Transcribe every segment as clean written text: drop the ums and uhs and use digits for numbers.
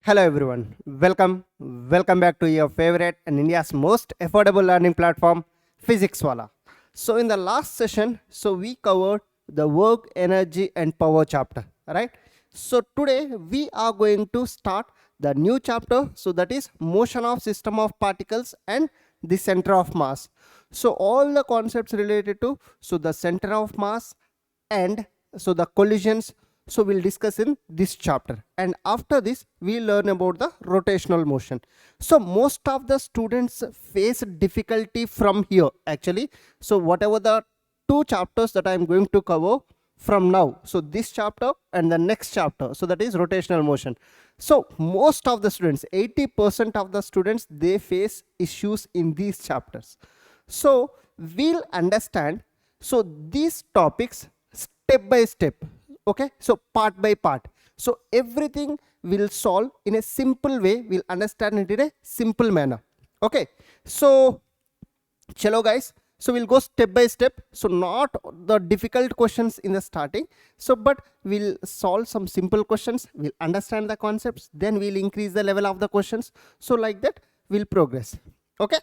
Hello everyone, welcome back to your favorite and India's most affordable learning platform, Physics Wallah. So in the last session, we covered the work, energy and power chapter, right? So today we are going to start the new chapter, so that is motion of system of particles and the center of mass. So all the concepts related to the center of mass and the collisions, so we'll discuss in this chapter, and after this we'll learn about the rotational motion. So most of the students face difficulty from here actually. So whatever the two chapters that I'm going to cover from now, so this chapter and the next chapter, so that is rotational motion. So most of the students, 80% of the students, they face issues in these chapters. So we'll understand these topics step by step, okay, so part by part. So everything will solve in a simple way, we'll understand it in a simple manner. Okay, so chalo guys, so we'll go step by step. So not the difficult questions in the starting, so but we'll solve some simple questions, we'll understand the concepts, then we'll increase the level of the questions. So like that we'll progress. Okay,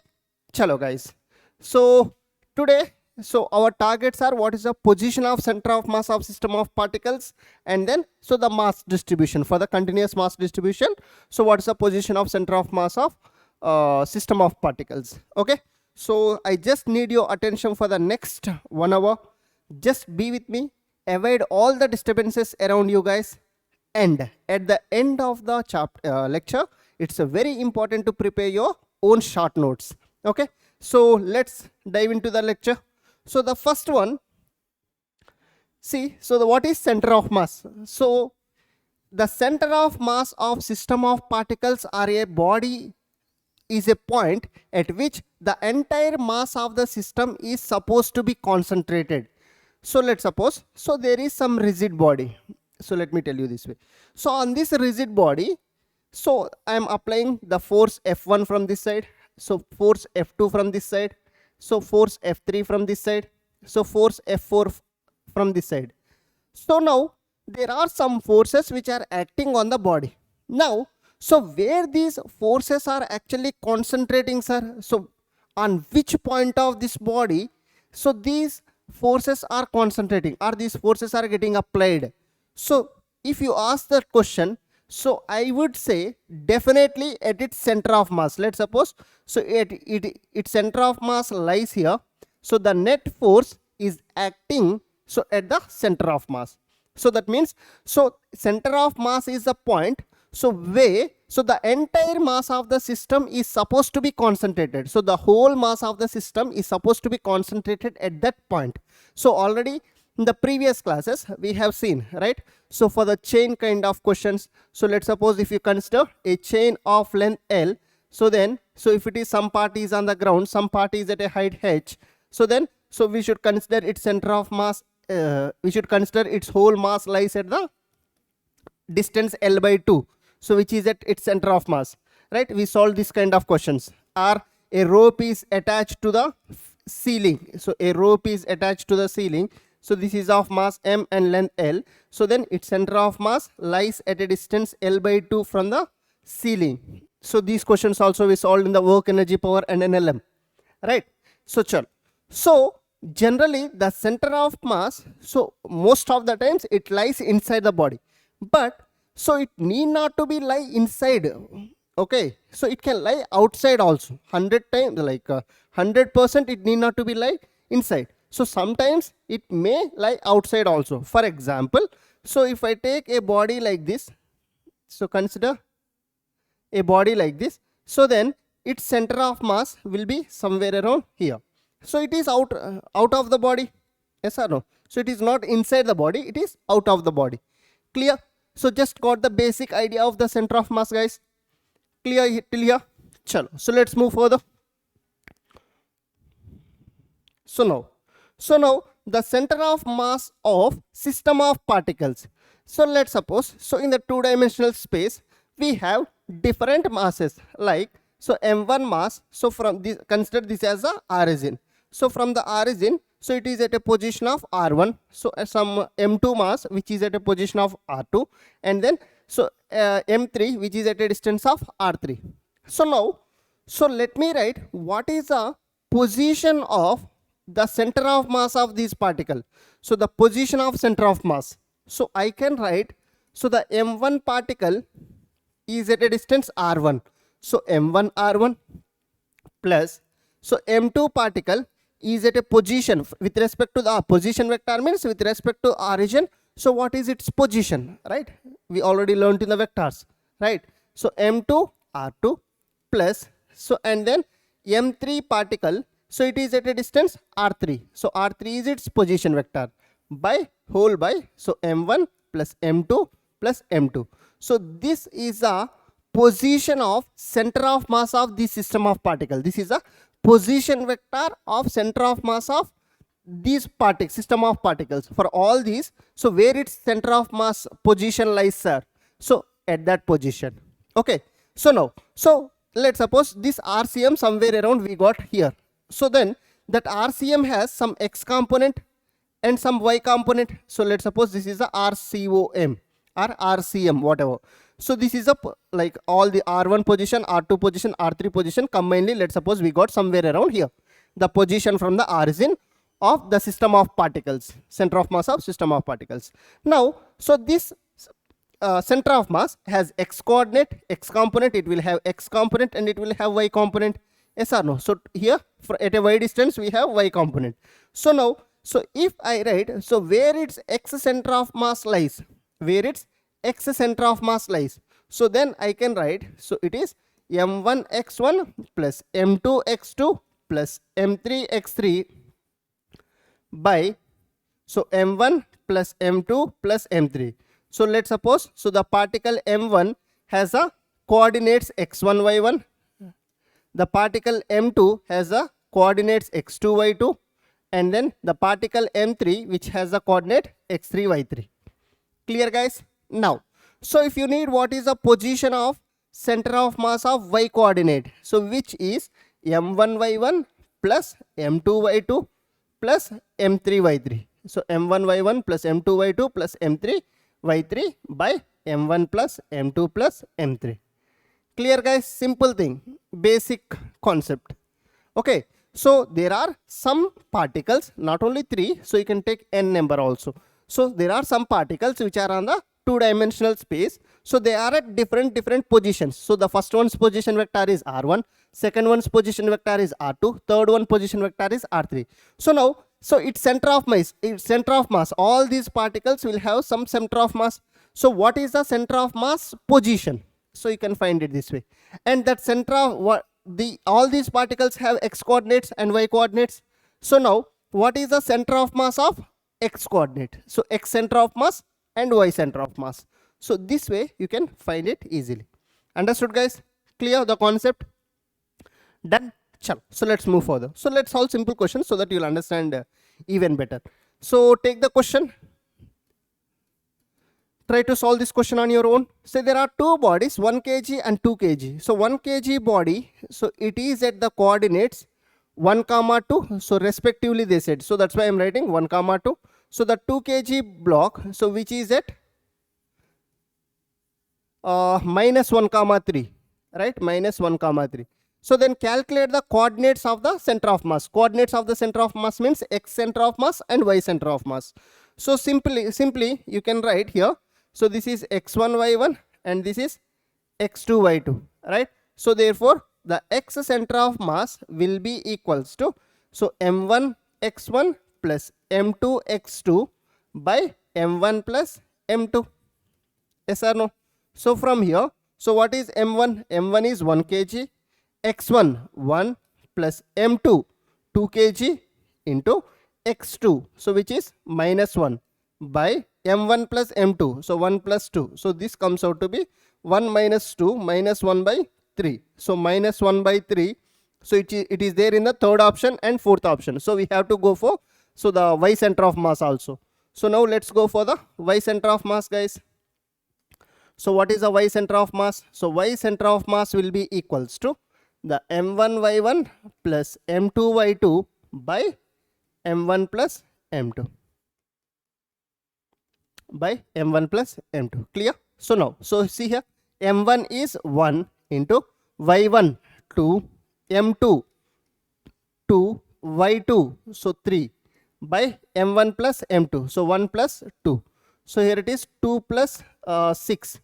chalo guys, so today, so our targets are what is the position of center of mass of system of particles, and then so the mass distribution for the continuous mass distribution. So what is the position of center of mass of system of particles? Okay, so I just need your attention for the next 1 hour. Just be with me, avoid all the disturbances around you guys, and at the end of the lecture, it's very important to prepare your own short notes. Okay, so let's dive into the lecture. So the first one, see, so what is center of mass? So the center of mass of system of particles or a body is a point at which the entire mass of the system is supposed to be concentrated. So let's suppose, so there is some rigid body. So let me tell you this way. So on this rigid body, so I am applying the force F1 from this side, so force F2 from this side, so force F3 from this side, so force F4 from this side. So now there are some forces which are acting on the body. Now, so where these forces are actually concentrating, sir? So on which point of this body, so these forces are concentrating, or these forces are getting applied? So if you ask that question, so I would say definitely at its center of mass. Let's suppose, so its center of mass lies here. So the net force is acting so at the center of mass. So that means, so center of mass is the point, so where so the entire mass of the system is supposed to be concentrated. So the whole mass of the system is supposed to be concentrated at that point. So already in the previous classes we have seen, right? So for the chain kind of questions, so let's suppose if you consider a chain of length L, so then, so if it is some part is on the ground, some part is at a height h, so then, so we should consider its center of mass, we should consider its whole mass lies at the distance L by 2, so which is at its center of mass, right? We solve this kind of questions. Or a rope is attached to the ceiling, so a rope is attached to the ceiling, so this is of mass m and length L, so then its center of mass lies at a distance L by 2 from the ceiling. So these questions also we solved in the work, energy, power and NLM, right? So chal, so generally the center of mass, so most of the times it lies inside the body, but so it need not to be lie inside. Okay, so it can lie outside also. 100 times, like 100% it need not to be lie inside. So sometimes it may lie outside also. For example, so if I take a body like this, so consider a body like this, so then its center of mass will be somewhere around here. So it is out of the body, yes or no? So it is not inside the body, it is out of the body. Clear? So just got the basic idea of the center of mass, guys. Clear till here? Chalo. So let's move further. So now the center of mass of system of particles. So let's suppose, so in the two-dimensional space we have different masses, like so m1 mass. So from this, consider this as the origin. So from the origin, so it is at a position of r1, so some m2 mass which is at a position of r2, and then so m3 which is at a distance of r3. So now, so let me write what is the position of the center of mass of this particle. So the position of center of mass, so I can write, so the m1 particle is at a distance r1, so m1 r1 plus, so m2 particle is at a position with respect to the position vector, means with respect to origin, so what is its position, right? We already learned in the vectors, right? So m2 r2 plus, so and then m3 particle, so it is at a distance r3, so r3 is its position vector, by whole by, so m1 plus m2 plus m2. So this is a position of center of mass of the system of particle. This is a position vector of center of mass of these system of particles for all these. So where its center of mass position lies, sir? So at that position. Okay. So now, so let's suppose this RCM somewhere around we got here. So then that RCM has some X component and some Y component. So let's suppose this is a RCOM or RCM, whatever. So this is a like all the R1 position, R2 position, R3 position combinedly. Let's suppose we got somewhere around here the position from the origin of the system of particles, center of mass of system of particles. Now, so this center of mass has X coordinate, X component, it will have X component and it will have Y component. Yes or no? So here at a Y distance we have Y component. So now, so if I write, so where its X center of mass lies, where its X center of mass lies, so then I can write, so it is m1 x1 plus m2 x2 plus m3 x3 by, so m1 plus m2 plus m3. So let's suppose, so the particle m1 has a coordinates x1 y1, the particle m2 has a coordinates x2 y2, and then the particle m3 which has a coordinate x3 y3. Clear, guys? Now, so if you need what is the position of center of mass of y coordinate, so which is m1 y1 plus m2 y2 plus m3 y3. So m1 y1 plus m2 y2 plus m3 y3 by m1 plus m2 plus m3. Clear, guys? Simple thing, basic concept. Okay, so there are some particles, not only 3, so you can take n number also. So there are some particles which are on the two-dimensional space, so they are at different positions. So the first one's position vector is r1, second one's position vector is r2, third one position vector is r3. So now, so its center of mass, all these particles will have some center of mass. So what is the center of mass position? So you can find it this way, and that center of what all these particles have X coordinates and Y coordinates. So now what is the center of mass of X coordinate? So X center of mass and Y center of mass. So this way you can find it easily. Understood, guys? Clear the concept? Done? Chalo. So let's move further. So let's solve simple questions so that you'll understand even better. So take the question. Try to solve this question on your own. Say there are two bodies, 1 kg and 2 kg. So 1 kg body, so it is at the coordinates 1, 2. So respectively they said. So that's why I'm writing 1, 2. So the 2 kg block, so which is at minus 1, 3, right? Minus 1, 3. So then calculate the coordinates of the center of mass. Coordinates of the center of mass means X center of mass and Y center of mass. So simply you can write here. So this is x1 y1 and this is x2 y2, right? So therefore the X center of mass will be equals to, so m1 x1 plus m2 x2 by m1 plus m2. Yes or no? So from here, so what is m1? m1 is 1 kg, x1 1 plus m2 2 kg into x2, so which is minus 1 by m1 plus m2, so 1 plus 2. So this comes out to be 1 minus 2 minus 1 by 3. So minus 1 by 3. So it is there in the third option and fourth option. So we have to go for, so the Y center of mass also. So now let's go for the Y center of mass, guys. So what is the Y center of mass? So Y center of mass will be equals to the m1 y1 plus m2 y2 by m1 plus m2 by m1 plus m2. Clear? So now, so see here, m1 is 1 into y1 2, m2 2, y2 so 3 by m1 plus m2, so 1 plus 2. So here it is 2 plus 6,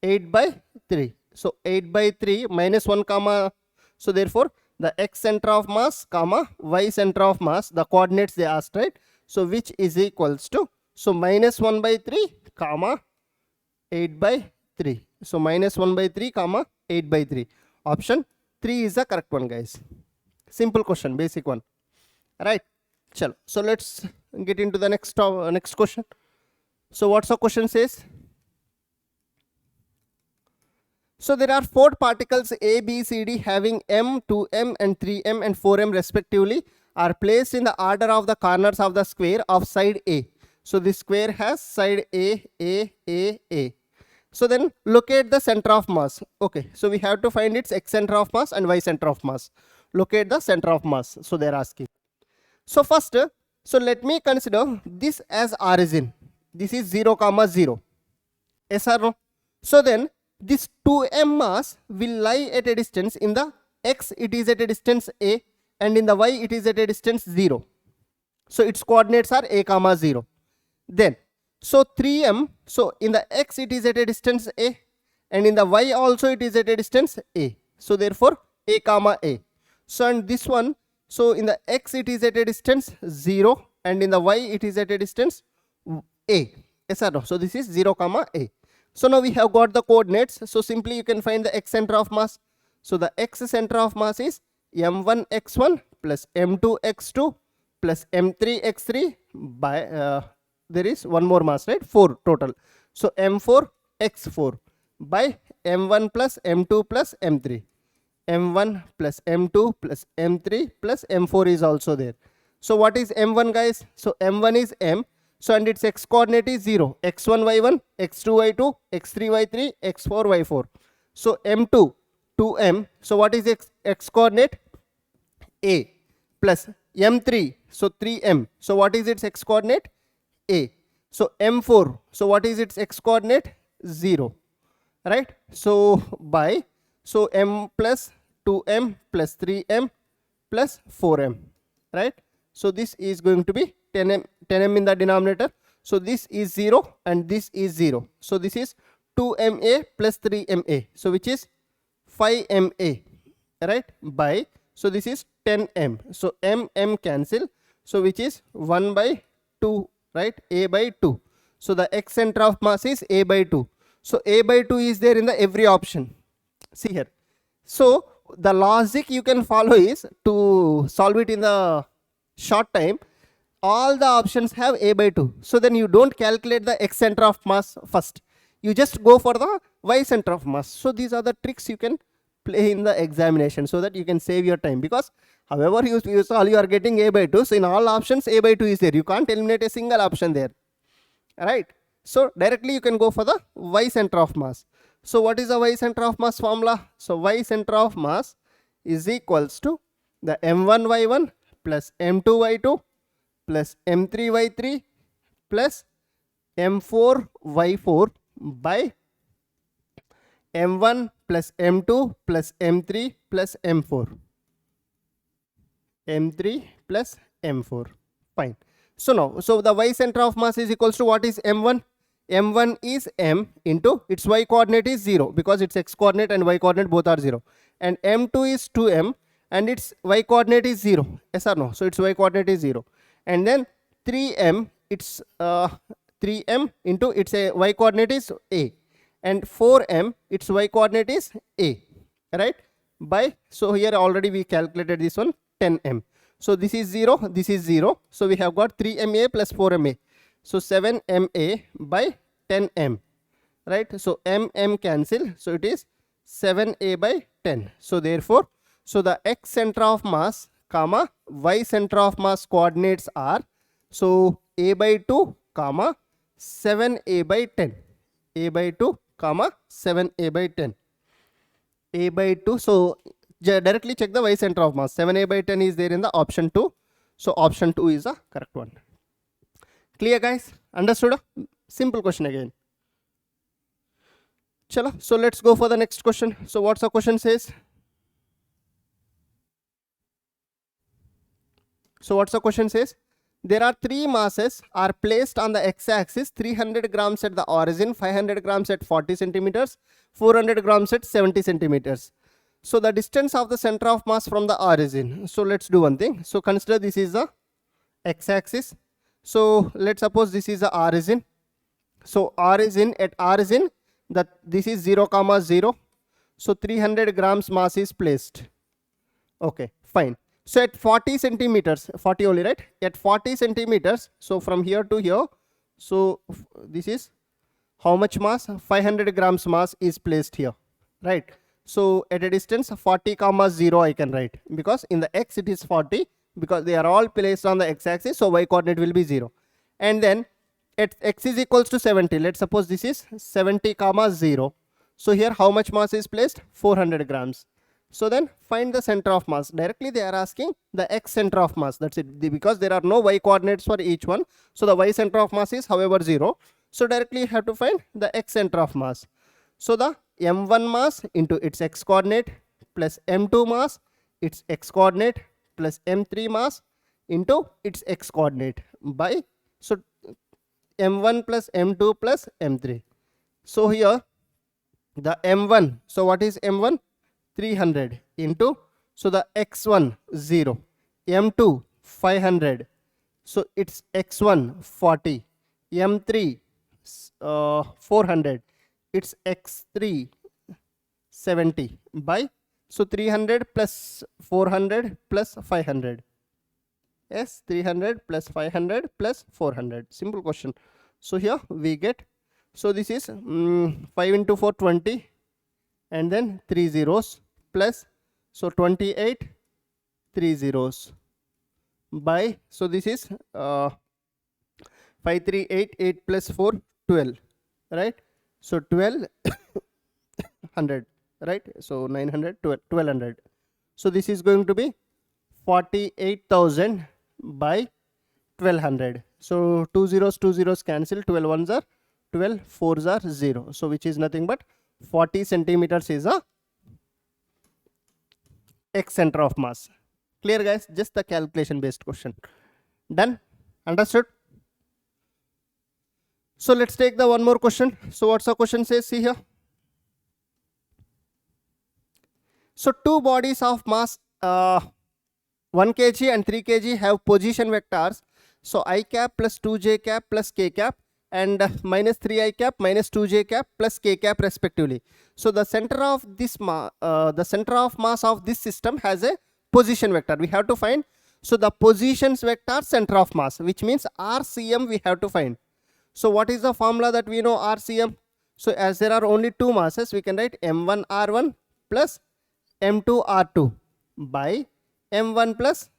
8 by 3. So 8 by 3 minus 1 comma. So therefore the x center of mass comma y center of mass, the coordinates they asked, right? So which is equals to, so minus 1 by 3 comma 8 by 3. So minus 1 by 3 comma 8 by 3. Option 3 is the correct one, guys. Simple question, basic one, right? Chalo. So let's get into the next question. So what's the question says? So there are 4 particles A, B, C, D having m, 2m and 3m and 4m respectively are placed in the order of the corners of the square of side A. So this square has side A. So then locate the center of mass. Okay, so we have to find its x center of mass and y center of mass. Locate the center of mass. So they are asking. So first, so let me consider this as origin. This is 0, 0. Yes or no? So then this 2m mass will lie at a distance, in the x it is at a distance a and in the y it is at a distance 0. So its coordinates are a, 0. Then so 3m, so in the x it is at a distance a and in the y also it is at a distance a. So therefore a, a. So and this one, so in the x it is at a distance 0 and in the y it is at a distance a. Yes or no? So this is 0, a. So now we have got the coordinates. So simply you can find the x center of mass. So the x center of mass is m1 x1 plus m2 x2 plus m3 x3 by there is one more mass, right? 4 total. So m4 x4 by m1 plus m2 plus m3. m1 plus m2 plus m3 plus m4 is also there. So what is m1, guys? So m1 is m. So and its x coordinate is 0, x1 y1, x2 y2, x3 y3, x4 y4. So m2 2m. So what is x coordinate? A plus m3. So 3m. So what is its x coordinate? A. So m4. So what is its x coordinate? 0. Right? So by, so m plus 2m plus 3m plus 4m. Right? So this is going to be 10m in the denominator. So this is 0 and this is 0. So this is 2ma plus 3ma. So which is 5ma. Right? By, so this is 10m. So m cancel. So which is 1 by 2. Right? A by 2. So the x center of mass is a by 2. So a by 2 is there in the every option. See here. So the logic you can follow is to solve it in the short time. All the options have a by 2. So then you don't calculate the x center of mass first. You just go for the y center of mass. So these are the tricks you can play in the examination so that you can save your time. Because however you solve, you are getting a by 2. So in all options a by 2 is there. You can't eliminate a single option there. Right? So directly you can go for the y center of mass. So what is the y center of mass formula? So y center of mass is equals to the m1 y1 plus m2 y2 plus m3 y3 plus m4 y4 by m1 plus m2 plus m3 plus m4. m3 plus m4. Fine. So now, so the y center of mass is equals to what is m1? m1 is m into its y coordinate is 0 because its x coordinate and y coordinate both are 0. And m2 is 2m and its y coordinate is 0. Yes or no? So its y coordinate is 0. And then 3m, it's 3m into its y coordinate is a. And 4m, its y coordinate is a. Right? By, so here already we calculated this one, 10m. So this is 0, this is 0. So we have got 3ma plus 4ma. So 7ma by 10m. Right? So m cancel. So it is 7a by 10. So therefore, so the x center of mass comma y center of mass coordinates are, so a by 2 comma 7a by 10. A by 2 comma 7a by 10. A by 2. So directly check the y center of mass. 7a by 10 is there in the option 2. So option 2 is the correct one. Clear guys? Understood? Simple question again. Chalo, so let's go for the next question. So what's the question says? So what's the question says? There are three masses are placed on the x-axis, 300 grams at the origin, 500 grams at 40 centimeters, 400 grams at 70 centimeters. So the distance of the center of mass from the origin. So let's do one thing. So consider this is the x-axis. So let's suppose this is the origin. So origin, at origin, that this is 0, 0. So 300 grams mass is placed. Okay, fine. So at 40 centimeters, 40 only, right? At 40 centimeters, so from here to here, so this is how much mass? 500 grams mass is placed here, right? So at a distance 40, 0 I can write, because in the x it is 40, because they are all placed on the x-axis, so y coordinate will be 0. And then at x is equals to 70, let's suppose this is 70, 0. So here how much mass is placed? 400 grams. So then find the center of mass. Directly they are asking the x center of mass. That's it. Because there are no y coordinates for each one. So the y center of mass is however 0. So directly you have to find the x center of mass. So the m1 mass into its x coordinate plus m2 mass its x coordinate plus m3 mass into its x coordinate by, so m1 plus m2 plus m3. So here the m1, so what is m1? 300 into, so the x1 0, m2 500, so it's x1 40, m3 400, it's x3 70 by, so 300 plus 400 plus 500. Yes, 300 plus 500 plus 400. Simple question. So here we get, so this is 5 into 4 20, and then 3 zeros plus, so 28 3 zeros by, so this is 5 3 8 8 plus 4 12, right? So 1200, right? So 900 1200. So this is going to be 48,000 by 1200. So 2 zeros cancel, 12 ones are 12, 4s are 0. So which is nothing but 40 centimeters is a x center of mass. Clear guys? Just the calculation based question. Done? Understood? So let's take the one more question. So what's the question says? See here. So two bodies of mass 1 kg and 3 kg have position vectors. So I cap plus 2j cap plus k cap and minus 3i cap minus 2j cap plus k cap respectively. So the center of this the center of mass of this system has a position vector. We have to find, so the positions vector center of mass, which means RCM we have to find. So what is the formula that we know RCM? So as there are only two masses, we can write m1 r1 plus m2 r2 by m1 plus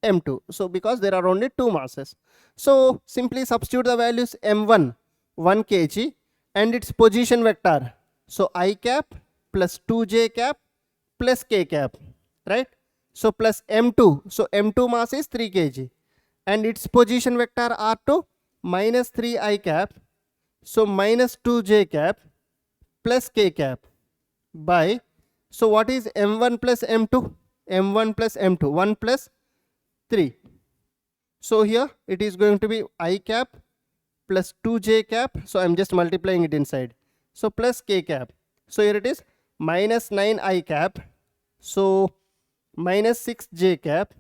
m2. So because there are only two masses, so simply substitute the values m1 1 kg and its position vector, so I cap plus 2j cap plus k cap, right? So plus m2, so m2 mass is 3 kg and its position vector r2 minus 3i cap, so minus 2j cap plus k cap by, so what is m1 plus m2? m1 plus m2, 1 plus 3. So here it is going to be I cap plus 2j cap, so I'm just multiplying it inside, so plus k cap. So here it is minus 9i cap, so minus 6j cap,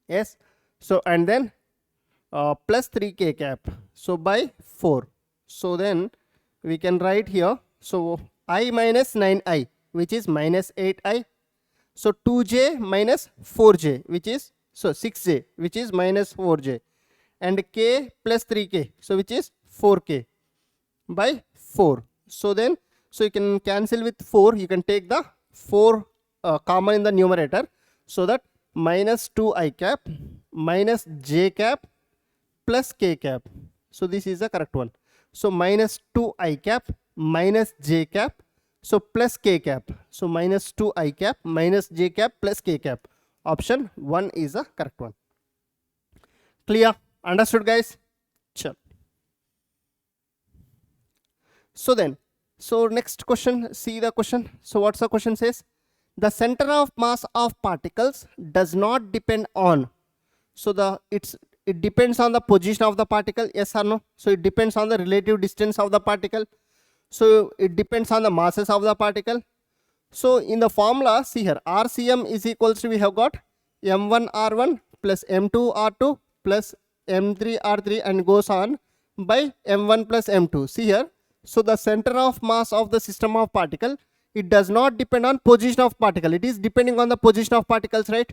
yes, so and then plus 3k cap, so by 4. So then we can write here, so I minus 9i, which is minus 8i, so 2j minus 4j, which is, so 6j, which is minus 4j, and k plus 3k, so which is 4k by 4. So then, so you can cancel with 4, you can take the 4 common in the numerator, so that minus 2i cap minus j cap plus k cap. So this is the correct one. So minus 2i cap minus j cap, so plus k cap. So minus 2i cap minus j cap plus k cap. option 1 is the correct one. Clear? Understood, guys? Sure. So then, so next question, see the question. So what's the question says? The center of mass of particles does not depend on. So it depends on the position of the particle, yes or no? So it depends on the relative distance of the particle. So it depends on the masses of the particle. So in the formula, see here, RCM is equals to, we have got M1R1 plus M2R2 plus M3R3 and goes on by M1 plus M2. See here, so the center of mass of the system of particle, it does not depend on position of particle. It is depending on the position of particles, right?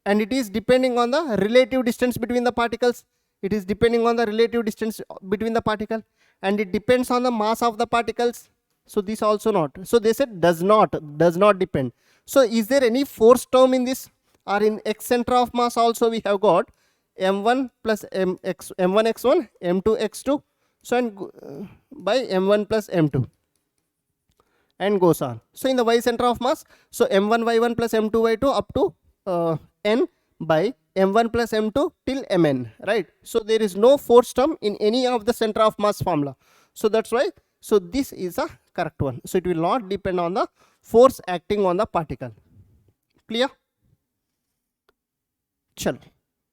And it is depending on the relative distance between the particles. It is depending on the relative distance between the particle, and it depends on the mass of the particles. So this also not. So they said does not depend. So is there any force term in this, or in x center of mass also we have got m1 plus m1 x1 m2 x2, so and by m1 plus m2 and goes on. So in the y center of mass, so m1 y1 plus m2 y2 up to n by m1 plus m2 till mn, right? So there is no force term in any of the center of mass formula. So that's why, so this is a correct one. So it will not depend on the force acting on the particle. Clear? Chalo.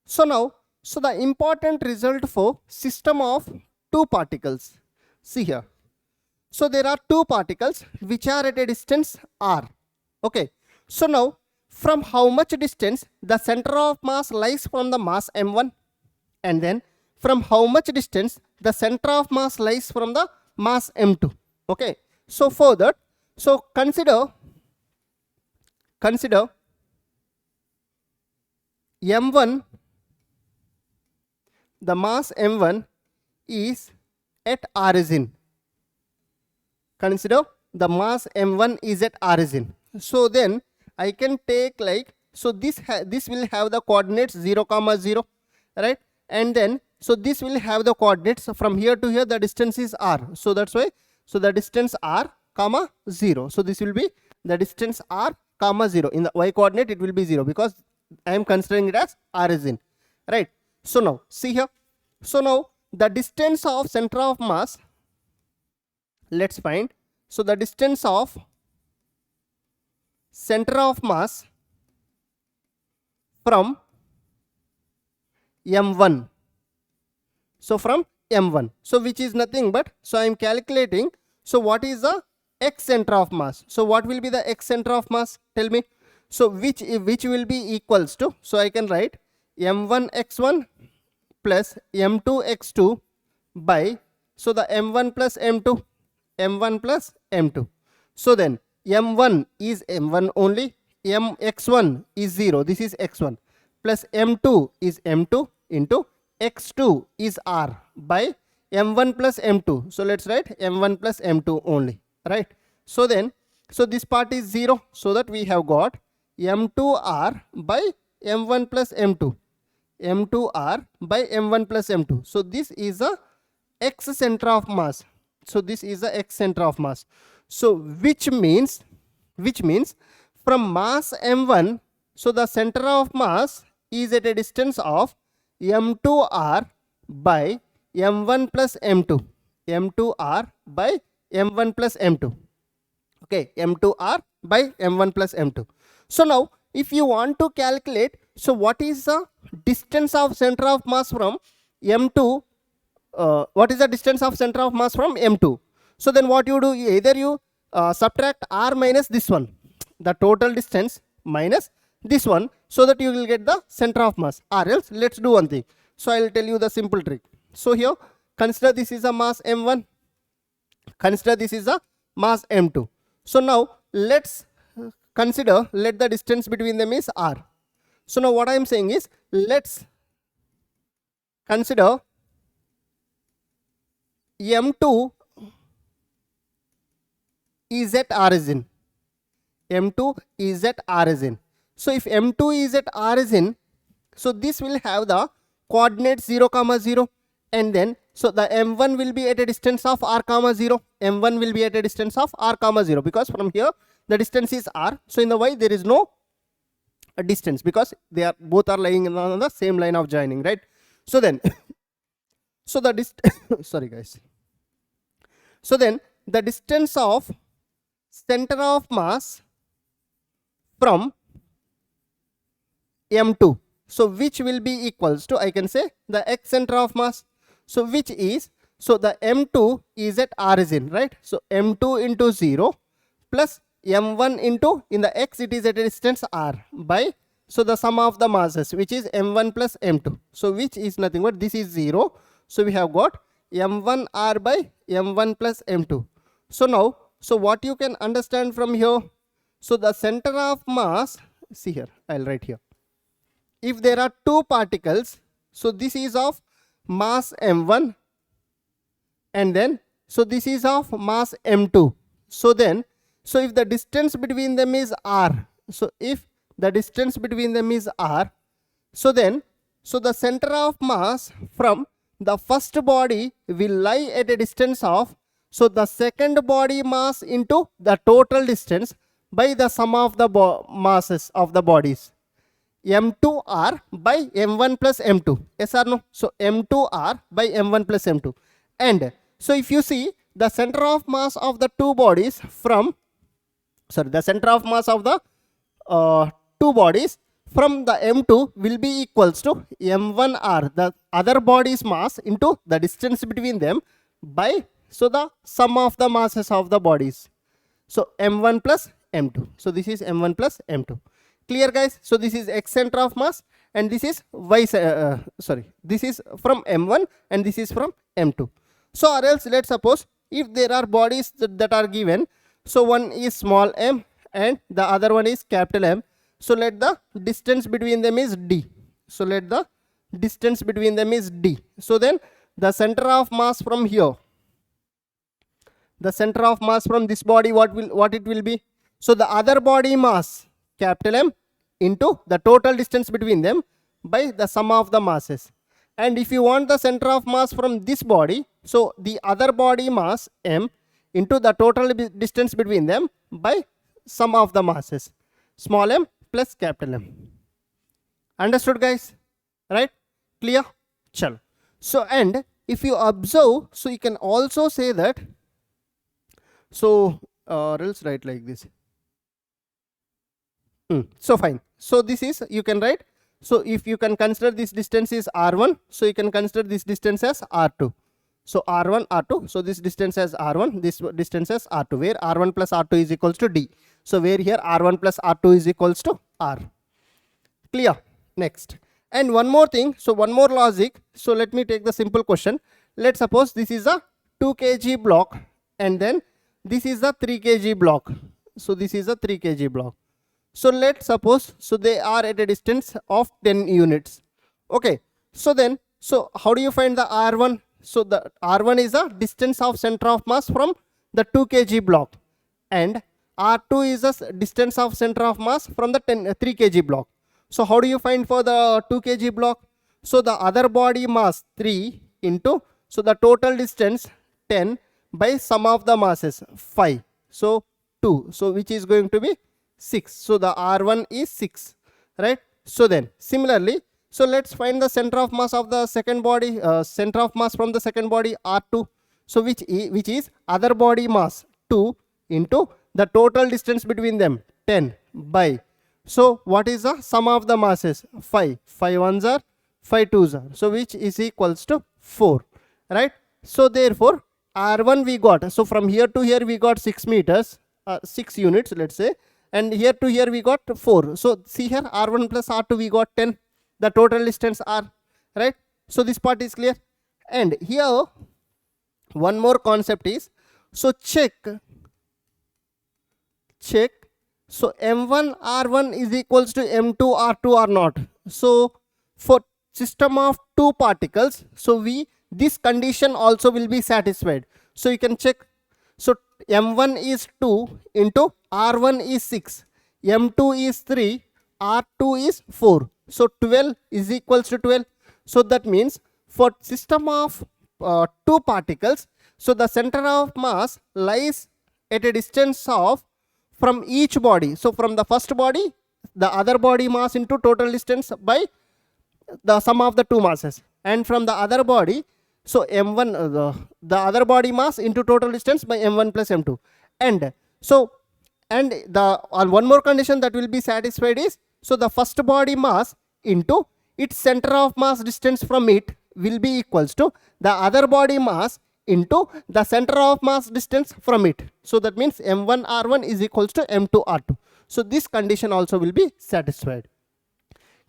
So now, so the important result for system of two particles. See here. So there are two particles which are at a distance r. Okay. So now, from how much distance the center of mass lies from the mass m1, and then from how much distance the center of mass lies from the mass m2. Okay. So for that, so consider m1, the mass m1 is at origin. Consider the mass m1 is at origin. So then I can take like, so this will have the coordinates 0, 0, right? And then so this will have the coordinates from here to here, the distance is r. So that's why, so the distance r comma 0. So this will be the distance r comma 0. In the y coordinate it will be 0 because I am considering it as origin, right? So now see here, so now the distance of center of mass, let's find. So the distance of center of mass from m1, so from m1, so which is nothing but, so I am calculating, so what is the x center of mass? So what will be the x center of mass, tell me? So which will be equals to, so I can write m1 x1 plus m2 x2 by, so the m1 plus m2, m1 plus m2. So then m1 is m1 only, x1 is 0, this is x1, plus m2 is m2 into x2 is r by m1 plus m2. So let's write m1 plus m2 only, right? So then, so this part is 0, so that we have got m2r by m1 plus m2, m2r by m1 plus m2. So this is a x center of mass. So this is the x center of mass. So which means from mass m1, so the center of mass is at a distance of m2r by m1 plus m2, m2r by m1 plus m2. Okay, m2r by m1 plus m2. So now if you want to calculate, so what is the distance of center of mass from m2, what is the distance of center of mass from m2? So then what you do, either you subtract r minus this one, the total distance minus this one, so that you will get the center of mass, or else let's do one thing. So I will tell you the simple trick. So here consider this is a mass m1, consider this is a mass m2. So now let's consider, let the distance between them is r. So now what I am saying is, let's consider m2 is at origin, m2 is at origin. So if m2 is at origin, so this will have the coordinates 0, 0, and then so the m1 will be at a distance of r, 0, m1 will be at a distance of r, 0, because from here the distance is r. So in the y there is no a distance, because they are both are lying on the same line of joining, right? So then so the sorry guys. So then the distance of center of mass from M2, so which will be equals to, I can say, the x center of mass, so which is, so the M2 is at origin, right? So M2 into 0 plus M1 into, in the x it is at a distance r, by, so the sum of the masses, which is M1 plus M2, so which is nothing but this is 0, so we have got M1 r by M1 plus M2. So now, so what you can understand from here, so the center of mass, see here, I'll write here, if there are two particles, so this is of mass M1 and then, so this is of mass M2. So then, so if the distance between them is r, so if the distance between them is r, so then, so the center of mass from the first body will lie at a distance of, so the second body mass into the total distance by the sum of the masses of the bodies, M2r by M1 plus M2. Yes or no? So M2r by M1 plus M2. And so if you see the center of mass of the two bodies from, sorry, the center of mass of the two bodies from the M2 will be equals to M1r, the other body's mass, into the distance between them by, so the sum of the masses of the bodies. So M1 plus M2. So this is M1 plus M2. Clear guys? So this is x center of mass and this is y, this is from M1 and this is from M2. So or else let's suppose if there are bodies that are given, so one is small m and the other one is capital M. So let the distance between them is d. So let the distance between them is d. So then the center of mass from here, the center of mass from this body, what it will be? So the other body mass, capital M, into the total distance between them by the sum of the masses. And if you want the center of mass from this body, so the other body mass m into the total distance between them by sum of the masses, small m plus capital M. Understood guys? Right? Clear? Chalo. So and if you observe, so you can also say that, so or else write like this. So fine. So this is, you can write, so if you can consider this distance is r1, so you can consider this distance as r2. So r1, r2, so this distance as r1, this distance as r2, where r1 plus r2 is equals to d. So where here r1 plus r2 is equals to r. Clear? Next. And one more thing, so one more logic. So let me take the simple question. Let's suppose this is a 2 kg block and then this is a 3 kg block. So this is a 3 kg block. So let's suppose, so they are at a distance of 10 units. Okay. So then, so how do you find the R1? So the R1 is a distance of center of mass from the 2 kg block and R2 is a distance of center of mass from the 3 kg block. So how do you find for the 2 kg block? So the other body mass 3 into, so the total distance 10 by sum of the masses 5. So 2. So which is going to be 6. So the R1 is 6, right? So then similarly, so let's find the center of mass of the second body, center of mass from the second body R2. So which is other body mass 2 into the total distance between them 10 by, so what is the sum of the masses? 5. 5 ones are, 5 twos are. So which is equals to 4, right? So therefore R1 we got, so from here to here we got 6 meters, 6 units let's say, and here to here we got 4. So see here R1 plus R2 we got 10, the total distance R, right? So this part is clear. And here one more concept is, so check, so M1 R1 is equals to M2 R2 or not. So for system of two particles, so this condition also will be satisfied. So you can check. So M1 is 2 into R1 is 6, M2 is 3, R2 is 4. So 12 is equals to 12. So that means for system of two particles, so the center of mass lies at a distance of from each body. So from the first body the other body mass into total distance by the sum of the two masses, and from the other body, so m1 the other body mass into total distance by m1 plus m2, and so and the one more condition that will be satisfied is, so the first body mass into its center of mass distance from it will be equals to the other body mass into the center of mass distance from it. So that means m1 r1 is equals to m2 r2. So this condition also will be satisfied.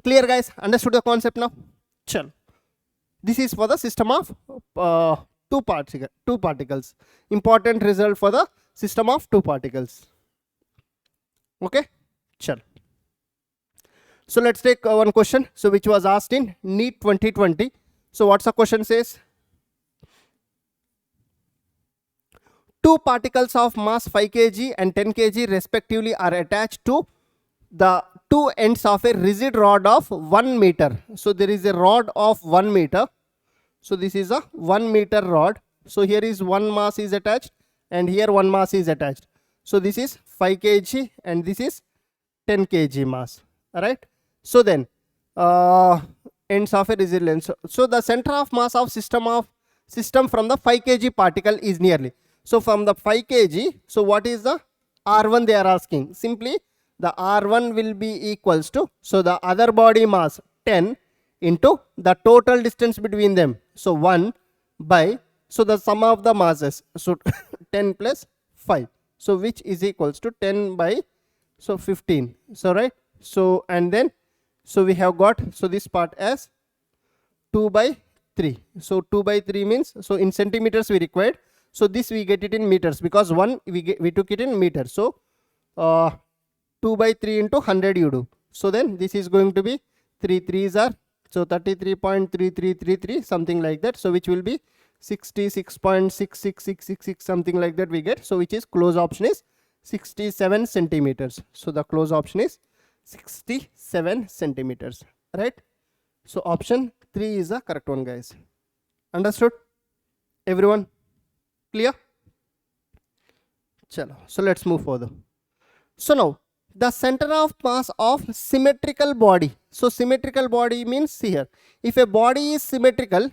Clear guys? Understood the concept now? Chal. This is for the system of two particles. Important result for the system of two particles. Okay? Chal. So let's take one question. So which was asked in NEET 2020. So what's the question says? Two particles of mass 5 kg and 10 kg respectively are attached to the two ends of a rigid rod of 1 meter. So there is a rod of 1 meter. So this is a 1 meter rod. So here is one mass is attached and here one mass is attached. So this is 5 kg and this is 10 kg mass. Alright. So then ends of a rigid length. So the center of mass of system from the 5 kg particle is nearly. So from the 5 kg, so what is the R1 they are asking? Simply the R1 will be equals to, so the other body mass 10 into the total distance between them. So 1 by, so the sum of the masses, so 10 plus 5. So which is equals to 10 by, so 15. So right. So and then, so we have got, so this part as 2 by 3. So 2 by 3 means, so in centimeters we required. So this we get it in meters because we took it in meters. So 2 by 3 into 100 you do. So then this is going to be 3 3s are, so 33.3333 something like that. So which will be 66.66666 something like that we get. So which is close option is 67 centimeters. So the close option is 67 centimeters, right? So option 3 is the correct one guys. Understood? Everyone? Clear? Chalo. So let's move further. So now the center of mass of symmetrical body. So symmetrical body means here, if a body is symmetrical,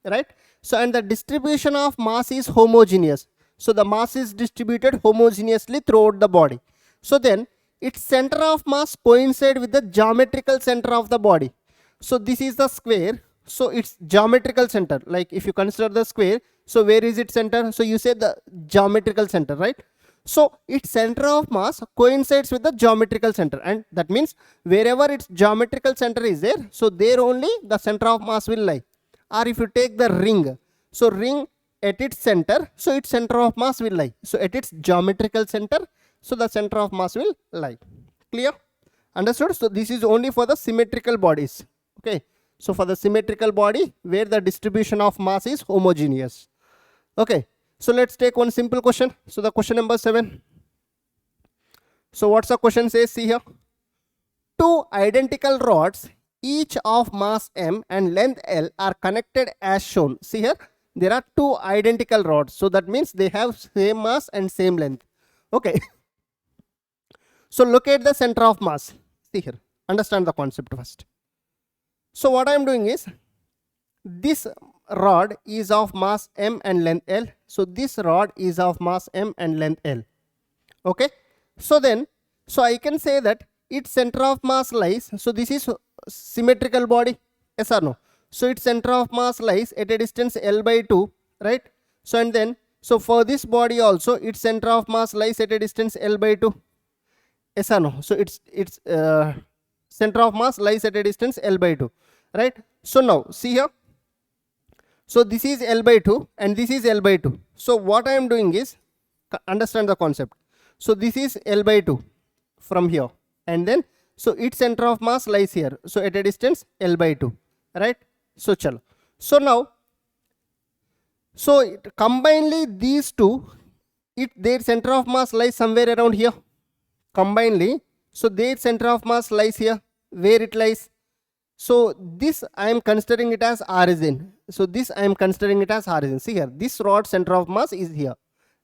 right? So and the distribution of mass is homogeneous. So the mass is distributed homogeneously throughout the body. So then its center of mass coincide with the geometrical center of the body. So this is the square. So its geometrical center, like if you consider the square, so where is its center? So you say the geometrical center, right? So its center of mass coincides with the geometrical center, and that means wherever its geometrical center is there, so there only the center of mass will lie. Or if you take the ring, so ring at its center, so its center of mass will lie. So at its geometrical center, so the center of mass will lie. Clear? Understood? So this is only for the symmetrical bodies. Okay. So for the symmetrical body where the distribution of mass is homogeneous. Okay. So let's take one simple question. So the question number 7. So what's the question says? See here. Two identical rods, each of mass m and length l, are connected as shown. See here. There are two identical rods. So that means they have same mass and same length. Okay. So locate the center of mass. See here. Understand the concept first. So what I am doing is, this rod is of mass m and length l. So this rod is of mass m and length l. Okay. So then, so I can say that its center of mass lies. So this is symmetrical body. Yes or no? So its center of mass lies at a distance l by 2, right? So and then, so for this body also, its center of mass lies at a distance l by 2. Yes or no? So its center of mass lies at a distance l by 2, right? So now see here. So this is l by 2 and this is l by 2. So what I am doing is, understand the concept. So this is l by 2 from here, and then so its center of mass lies here. So at a distance l by 2, right? So chalo. So now, so combinedly these two, their center of mass lies somewhere around here. Combinedly, so their center of mass lies here. Where it lies? So this I am considering it as origin. So this I am considering it as origin. See here, this rod center of mass is here,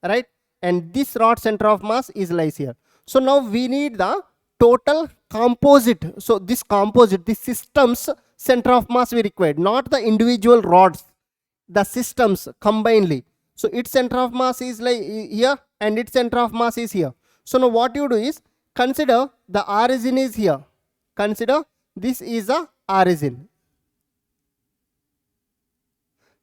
right? And this rod center of mass is lies here. So now we need the total composite. So this composite, this system's center of mass we required, not the individual rods, the systems combinedly. So its center of mass is like here and its center of mass is here. So now what you do is consider the origin is here. Consider this is a origin.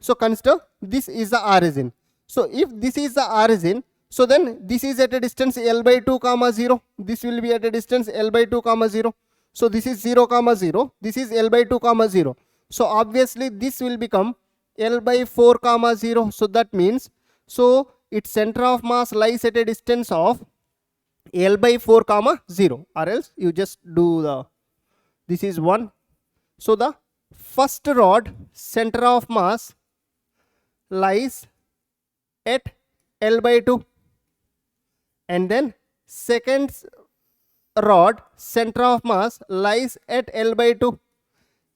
So consider this is the origin. So if this is the origin, so then this is at a distance L by 2 comma 0. This will be at a distance L by 2 comma 0. So this is 0 comma 0. This is L by 2 comma 0. So obviously this will become L by 4 comma 0. So that means, so its center of mass lies at a distance of L by 4 comma 0, or else you just do the, this is 1. So the first rod center of mass lies at L by 2, and then second rod center of mass lies at L by 2.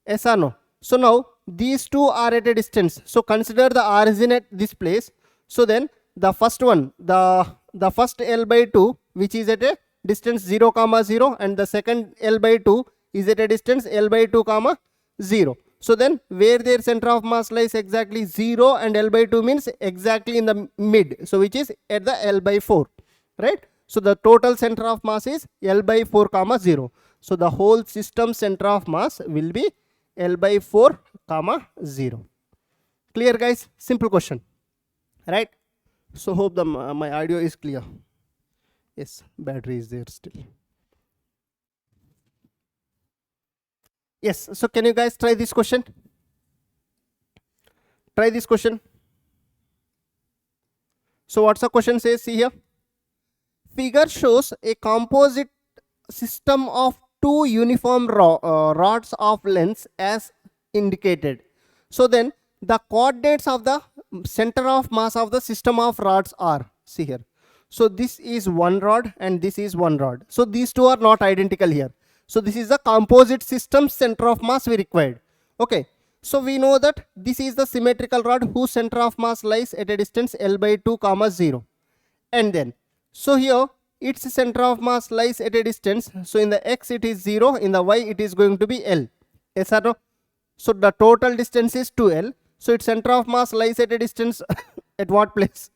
Yes or no? So now these two are at a distance. So consider the origin at this place. So then the first one, the first L by 2, which is at a distance 0 comma 0, and the second L by 2 is at a distance L by 2 comma 0. So then where their center of mass lies exactly 0 and L by 2 means exactly in the mid, so which is at the L by 4, right? So the total center of mass is L by 4 comma 0. So the whole system center of mass will be L by 4 comma 0. Clear guys? Simple question, right? So hope the my audio is clear. Yes, battery is there still. Yes, so can you guys try this question? Try this question. So what's the question says? See here. Figure shows a composite system of two uniform rods of length as indicated. So then the coordinates of the center of mass of the system of rods are, see here. So this is one rod and this is one rod. So these two are not identical here. So this is the composite system center of mass we required. Okay. So we know that this is the symmetrical rod whose center of mass lies at a distance L by 2 comma 0. And then, so here its center of mass lies at a distance. So in the X it is 0, in the Y it is going to be L. Yes or no? So the total distance is 2L. So its center of mass lies at a distance at what place?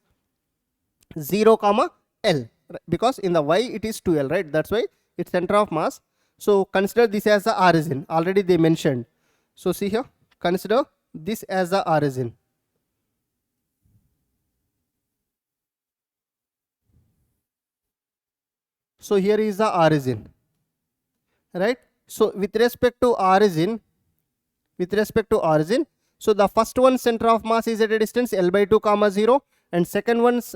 0 comma L, because in the Y it is 2L, right? That's why its center of mass. So consider this as the origin. Already they mentioned. So see here, consider this as the origin. So here is the origin, right? So with respect to origin, so the first one center of mass is at a distance L by 2 comma 0, and second one's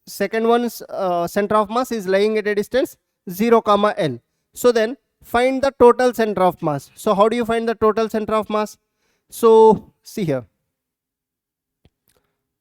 center of mass is lying at a distance 0 comma L. So then find the total center of mass. So how do you find the total center of mass? So see here.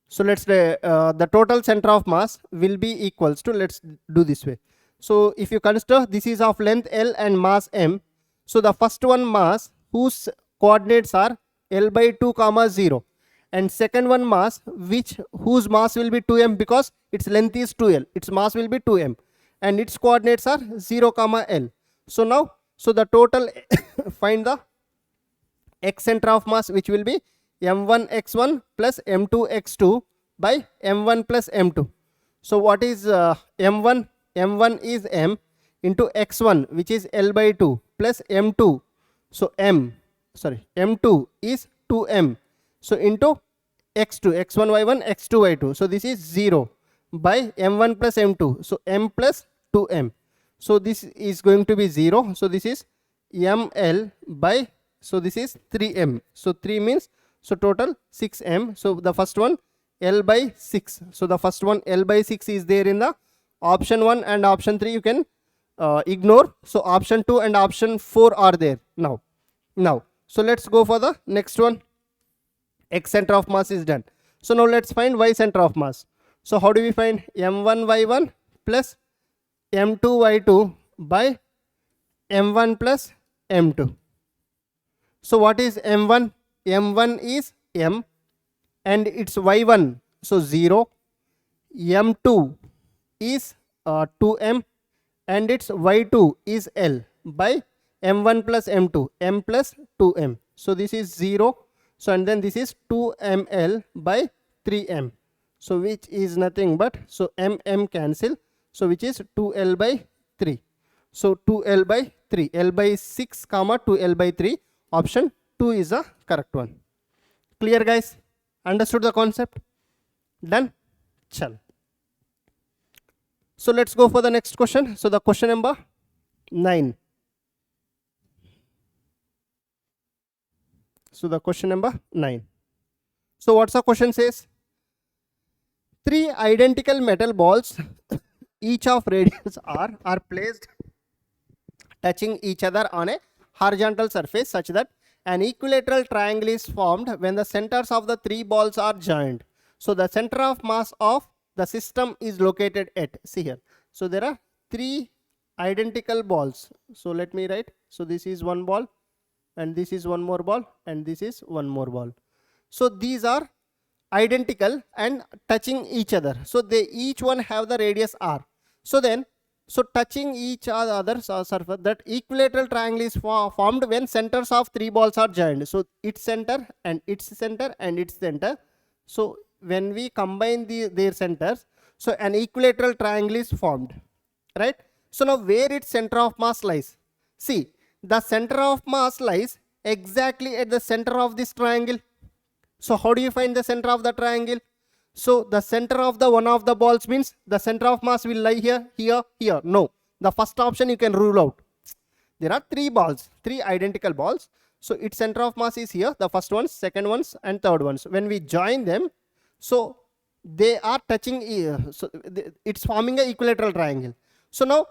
So let's the total center of mass will be equals to, let's do this way. So if you consider this is of length L and mass M. So the first one mass whose coordinates are L by 2 comma 0, and second one mass whose mass will be 2m because its length is 2L, its mass will be 2m, and its coordinates are 0 comma L. So now, so the total find the X center of mass, which will be m1x1 plus m2x2 by m1 plus m2. So what is m1? M1 is m into x1, which is L by 2, plus m2. So m2 is 2m. So into x2, x1 y1, x2 y2. So this is 0 by m1 plus m2. So m plus 2m. So this is going to be 0. So this is ml by, so this is 3m. So 3 means, so total 6m. So the first one L by 6. So the first one L by 6 is there in the option 1, and option 3 you can ignore. So option 2 and option 4 are there now. So let's go for the next one. X center of mass is done. So now let's find Y center of mass. So how do we find? m1 y1 plus m2 y2 by m1 plus m2. So what is m1? M1 is m and it's y1, so 0. M2 is 2m and its y2 is L by m1 plus m2, m plus 2m. So this is 0. So and then this is 2ml by 3m. So which is nothing but, so m cancel. So which is 2l by 3. So 2l by 3, l by 6 comma 2l by 3. Option 2 is the correct one. Clear guys? Understood the concept? Done? Chal. So let's go for the next question. So the question number 9. So the question number 9. So what's the question says? 3 identical metal balls, each of radius r, are placed touching each other on a horizontal surface such that an equilateral triangle is formed when the centers of the 3 balls are joined. So the center of mass of the system is located at, see here. So there are 3 identical balls. So let me write. So this is one ball, and this is one more ball, and this is one more ball. So these are identical and touching each other. So they each one have the radius r. So then, so touching each other surface, that equilateral triangle is formed when centers of 3 balls are joined. So its center and its center and its center. So when we combine their centers, so an equilateral triangle is formed, right? So now where its center of mass lies? See, the center of mass lies exactly at the center of this triangle. So how do you find the center of the triangle? So the center of the one of the balls means the center of mass will lie here, here, here. No, the first option you can rule out. There are 3 balls, 3 identical balls. So its center of mass is here, the first ones, second ones, and third ones. When we join them, so they are touching, so it's forming an equilateral triangle. So now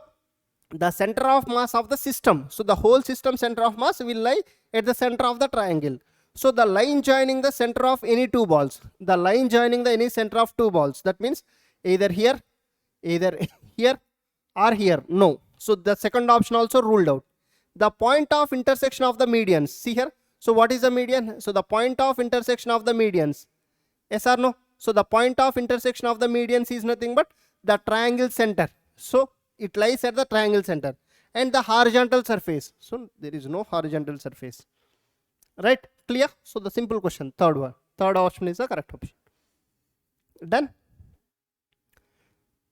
the center of mass of the system, so the whole system center of mass will lie at the center of the triangle. So the line joining the center of any 2 balls, the line joining the any center of 2 balls, that means either here, either here, or here. No. So the second option also ruled out. The point of intersection of the medians, see here. So what is the median? So the point of intersection of the medians, yes or no? So the point of intersection of the medians is nothing but the triangle center. So it lies at the triangle center. And the horizontal surface, so there is no horizontal surface, right? Clear? So the simple question, third one, third option is the correct option. Done?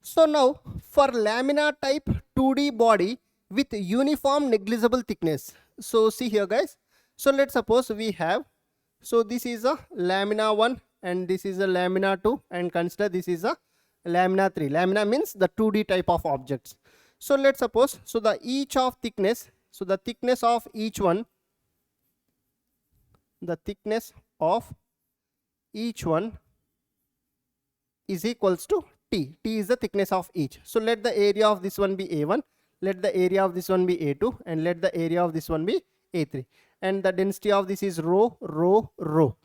So now for lamina type 2D body with uniform negligible thickness. So see here guys. So let's suppose we have, so this is a lamina 1 and this is a lamina 2, and consider this is a lamina 3. Lamina means the 2D type of objects. So let's suppose, so the each of thickness, so the thickness of each one, the thickness of each one is equals to T. T is the thickness of each. So let the area of this one be A1, let the area of this one be A2, and let the area of this one be A3. And the density of this is rho, rho, rho.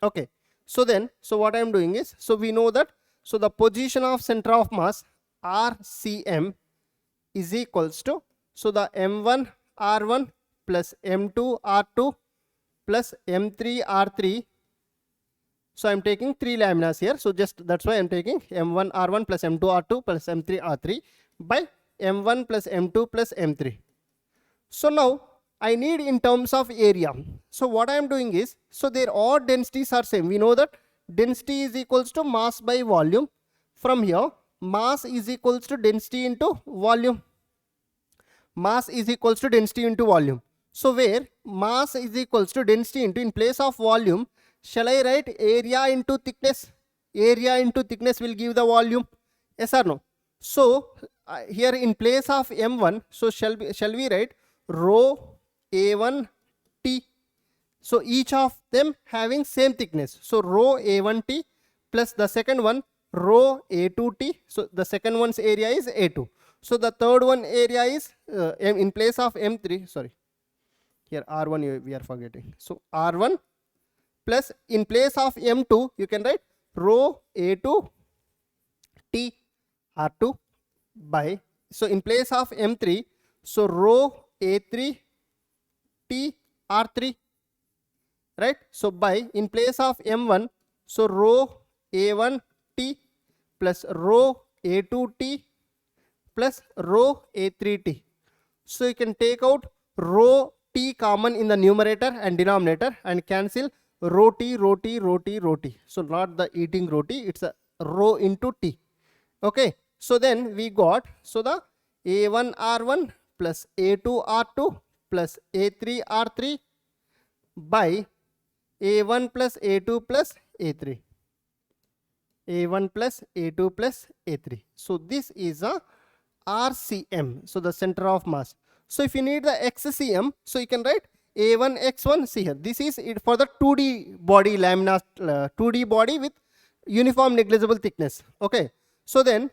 Okay. So then, so what I am doing is, so we know that, so the position of center of mass RCM is equals to, so the M1 R1 plus M2 R2 plus M3 R3. So I am taking 3 laminas here. So just that's why I am taking M1 R1 plus M2 R2 plus M3 R3 by M1 plus M2 plus M3. So now I need in terms of area. So what I am doing is, so their all densities are same. We know that density is equals to mass by volume. From here, mass is equals to density into volume. Mass is equals to density into volume. So where mass is equals to density into, in place of volume, shall I write area into thickness? Area into thickness will give the volume. Yes or no? So here in place of M1, so shall we write rho A1 T. So each of them having same thickness. So rho A1 T plus the second one rho A2 T. So the second one's area is A2. So the third one area is in place of M3, sorry, here R1 we are forgetting. So R1 plus in place of M2 you can write rho A2 T R2 by, so in place of M3, so rho A3 T R3, right? So by in place of M1, so rho A1 T plus rho A2 T plus rho A3T. So you can take out rho T common in the numerator and denominator and cancel rho T, rho T, rho T, rho T. So not the eating rho T, it's a rho into T. Okay, so then we got, so the A1 R1 plus A2 R2 plus A3 R3 by A1 plus A2 plus A3. A1 plus A2 plus A3. So this is a RCM, so the center of mass. So if you need the XCM, so you can write A1 X1. See here, this is it for the 2D body lamina, 2D body with uniform negligible thickness. Okay, so then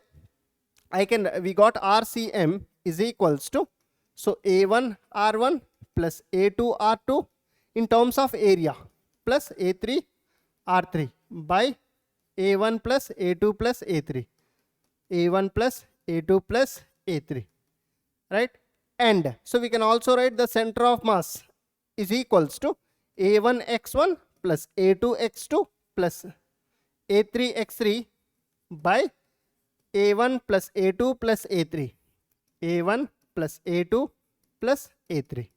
we got RCM is equals to, so A1 R1 plus A2 R2 in terms of area plus A3 R3 by A1 plus A2 plus A3, A1 plus A2 plus A3, right? And so we can also write the center of mass is equals to A1 X1 plus A2 X2 plus A3 X3 by A1 plus A2 plus A3, A1 plus A2 plus A3,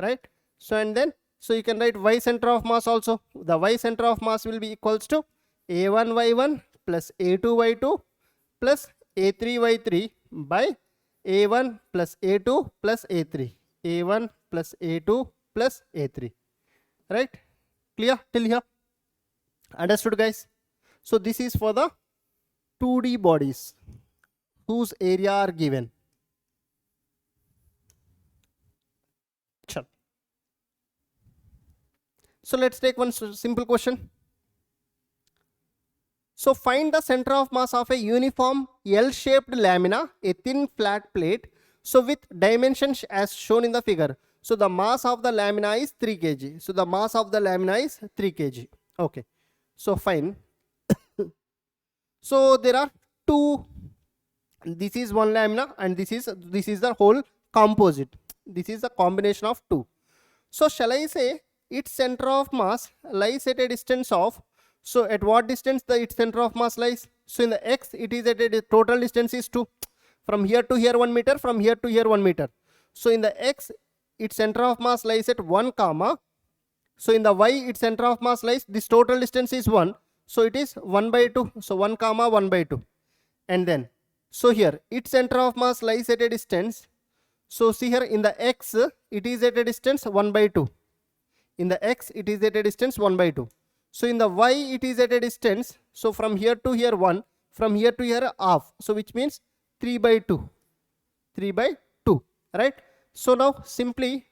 right? So and then, so you can write Y center of mass also. The Y center of mass will be equals to A1 Y1 plus A2 Y2 plus A3 Y3 by A1 plus A2 plus A3, A1 plus A2 plus A3, right? Clear till here? Understood, guys? So this is for the 2D bodies whose area are given. So let's take one simple question. So find the center of mass of a uniform L-shaped lamina, a thin flat plate, so with dimensions as shown in the figure. So the mass of the lamina is 3 kg. So the mass of the lamina is 3 kg. Okay. So fine. So there are two. This is one lamina and this is the whole composite. This is the combination of two. So shall I say its center of mass lies at a distance of, so at what distance its center of mass lies? So in the x it is at a total distance is 2. From here to here 1 meter, from here to here 1 meter. So in the x its center of mass lies at 1 comma. So in the y its center of mass lies, this total distance is 1. So it is 1 by 2. So 1 comma 1 by 2. And then, so here its center of mass lies at a distance. So see here in the x it is at a distance 1 by 2. In the x it is at a distance 1 by 2. So in the y it is at a distance, so from here to here 1, from here to here half, so which means 3 by 2, 3 by 2, right? So now simply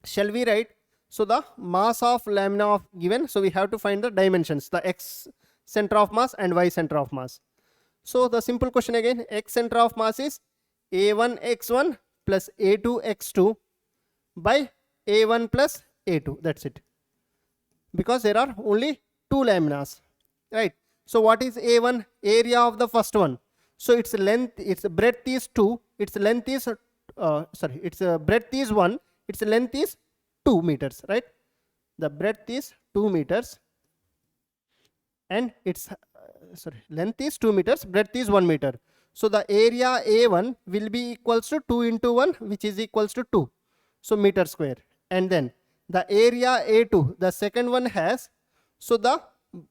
shall we write, so the mass of lamina of given, so we have to find the dimensions, the x center of mass and y center of mass. So the simple question again, x center of mass is A1 x1 plus A2 x2 by A1 plus A2, that's it. Because there are only two laminas, right? So what is A1? Area of the first one. So its length, its breadth is 2, its length is its breadth is 1, its length is 2 meters, right? The breadth is 2 meters and its length is 2 meters, breadth is 1 meter. So the area A1 will be equals to 2 into 1, which is equals to 2, so meter square. And then the area A2, the second one has, so the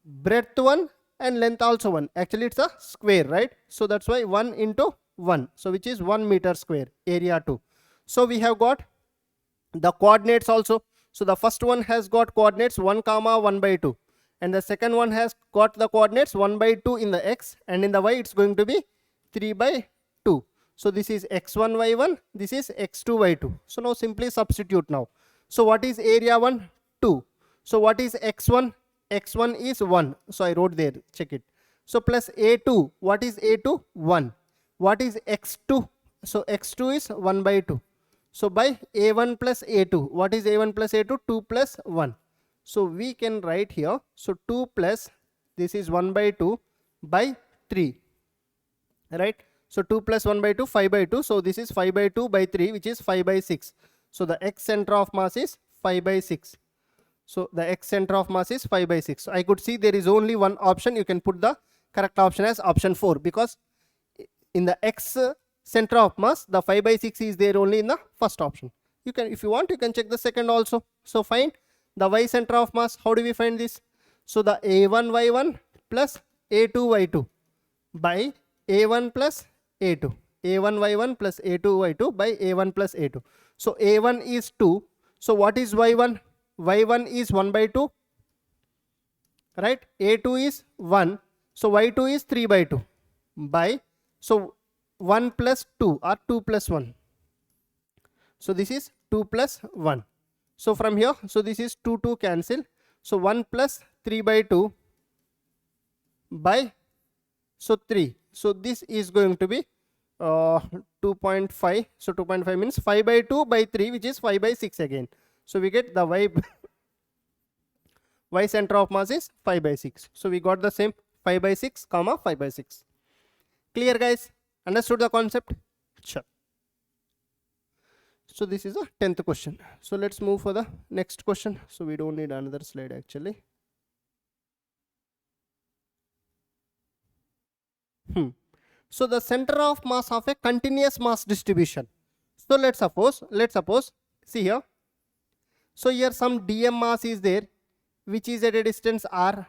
breadth 1 and length also 1. Actually it's a square, right? So that's why 1 into 1, so which is 1 meter square, area 2. So we have got the coordinates also. So the first one has got coordinates 1 comma 1 by 2, and the second one has got the coordinates 1 by 2 in the x, and in the y it's going to be 3 by 2. So this is x1 y1, this is x2 y2. So now simply substitute now. So what is area 1? 2. So what is x1? X1 is 1. So I wrote there, check it. So plus A2. What is A2? 1. What is x2? So x2 is 1 by 2. So by A1 plus A2. What is A1 plus A2? 2 plus 1. So we can write here. So 2 plus, this is 1 by 2 by 3. Right? So 2 plus 1 by 2, 5 by 2. So this is 5 by 2 by 3, which is 5 by 6. So the x center of mass is 5 by 6. So the x center of mass is 5 by 6. So I could see there is only one option. You can put the correct option as option 4, because in the x center of mass, the 5 by 6 is there only in the first option. You can, if you want, you can check the second also. So find the y center of mass. How do we find this? So the a1y1 plus a2y2 by a1 plus a2, a1y1 plus a2y2 by a1 plus a2. So a1 is 2. So what is y1? Y1 is 1 by 2, right? A2 is 1. So y2 is 3 by 2 by, so 1 plus 2 or 2 plus 1. So this is 2 plus 1. So from here, so this is 2 cancel. So 1 plus 3 by 2 by, so 3. So this is going to be 2.5. So 2.5 means 5 by 2 by 3, which is 5 by 6 again. So we get the y center of mass is 5 by 6. So we got the same 5 by 6 comma 5 by 6. Clear, guys? Understood the concept? Sure. So this is the 10th question. So let's move for the next question. So we don't need another slide actually. So the center of mass of a continuous mass distribution. So let's suppose, see here. So here some dm mass is there, which is at a distance r,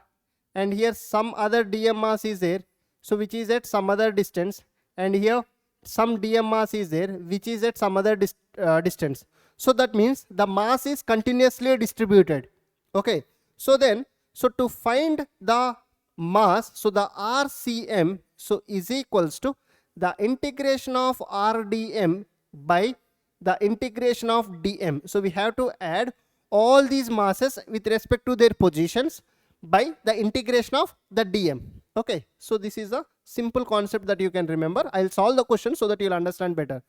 and here some other dm mass is there, so which is at some other distance, and here some dm mass is there, which is at some other distance. So that means the mass is continuously distributed. Okay. So then, so to find the mass, so the RCM, so is equals to the integration of RDM by the integration of dm. So we have to add all these masses with respect to their positions by the integration of the dm. Okay, so this is a simple concept that you can remember. I'll solve the question so that you'll understand better.